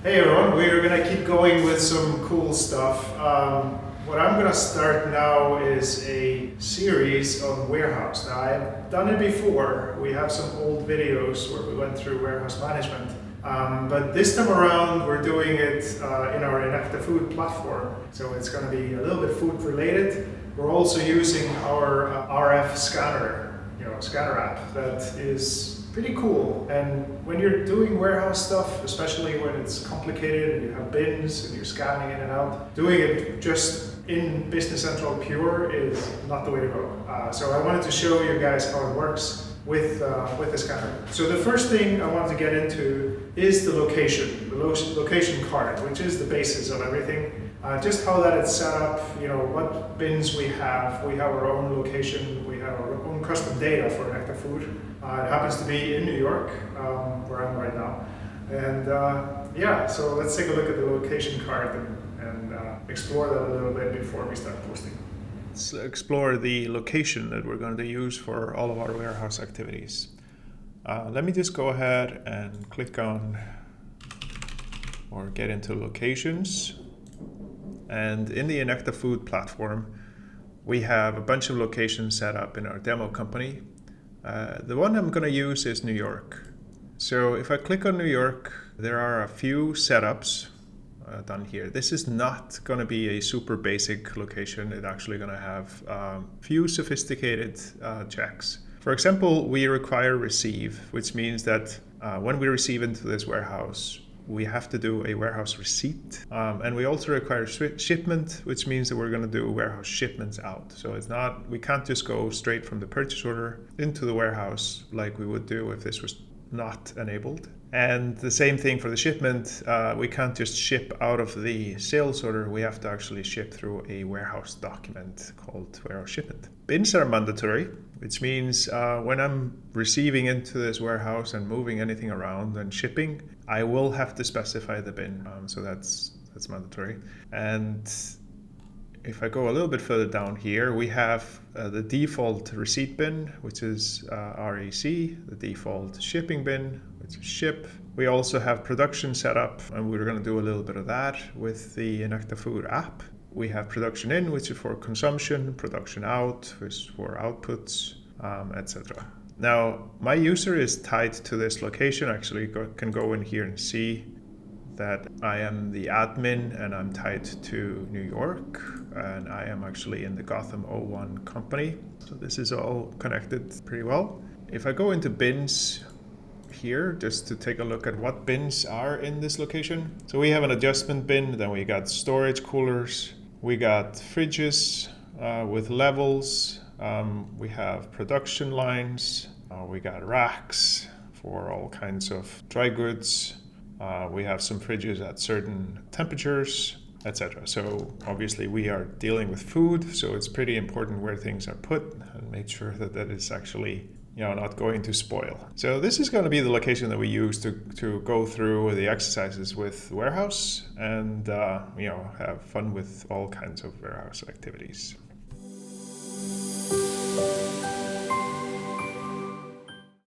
Hey everyone, we're gonna keep going with some cool stuff. What I'm gonna start now is a series on warehouse. Now I've done it before. We have some old videos where we went through warehouse management. But this time around we're doing it in our inecta food platform. So it's gonna be a little bit food related. We're also using our RF scanner app that is pretty cool. And when you're doing warehouse stuff, especially when it's complicated and you have bins and you're scanning in and out, doing it just in Business Central Pure is not the way to go. So I wanted to show you guys how it works with the scanner. So the first thing I wanted to get into is the location card, which is the basis of everything. Just how that is set up, what bins we have. We have our own location, we have our own custom data for inecta food. It happens to be in New York, where I'm right now. And so let's take a look at the location card and explore that a little bit before we start posting. Let's explore the location that we're going to use for all of our warehouse activities. Let me just go ahead and click on or get into locations. And in the inecta food platform, we have a bunch of locations set up in our demo company. The one I'm going to use is New York. So if I click on New York, there are a few setups done here. This is not going to be a super basic location. It's actually going to have a few sophisticated checks. For example, we require receive, which means that when we receive into this warehouse, we have to do a warehouse receipt. And we also require shipment, which means that we're going to do warehouse shipments out. So we can't just go straight from the purchase order into the warehouse like we would do if this was not enabled. And the same thing for the shipment. We can't just ship out of the sales order. We have to actually ship through a warehouse document called warehouse shipment. Bins are mandatory, which means when I'm receiving into this warehouse and moving anything around and shipping, I will have to specify the bin. So that's mandatory. And if I go a little bit further down here, we have the default receipt bin, which is REC, the default shipping bin, which is ship. We also have production set up, and we're going to do a little bit of that with the inecta food app. We have production in, which is for consumption, production out, which is for outputs, etc. Now, my user is tied to this location. Actually, can go in here and see that I am the admin and I'm tied to New York, and I am actually in the Gotham 01 company. So this is all connected pretty well. If I go into bins here, just to take a look at what bins are in this location. So we have an adjustment bin, then we got storage coolers, we got fridges with levels, we have production lines, we got racks for all kinds of dry goods. We have some fridges at certain temperatures, etc. So obviously we are dealing with food, so it's pretty important where things are put and make sure that that is actually not going to spoil. So this is going to be the location that we use to go through the exercises with warehouse and have fun with all kinds of warehouse activities.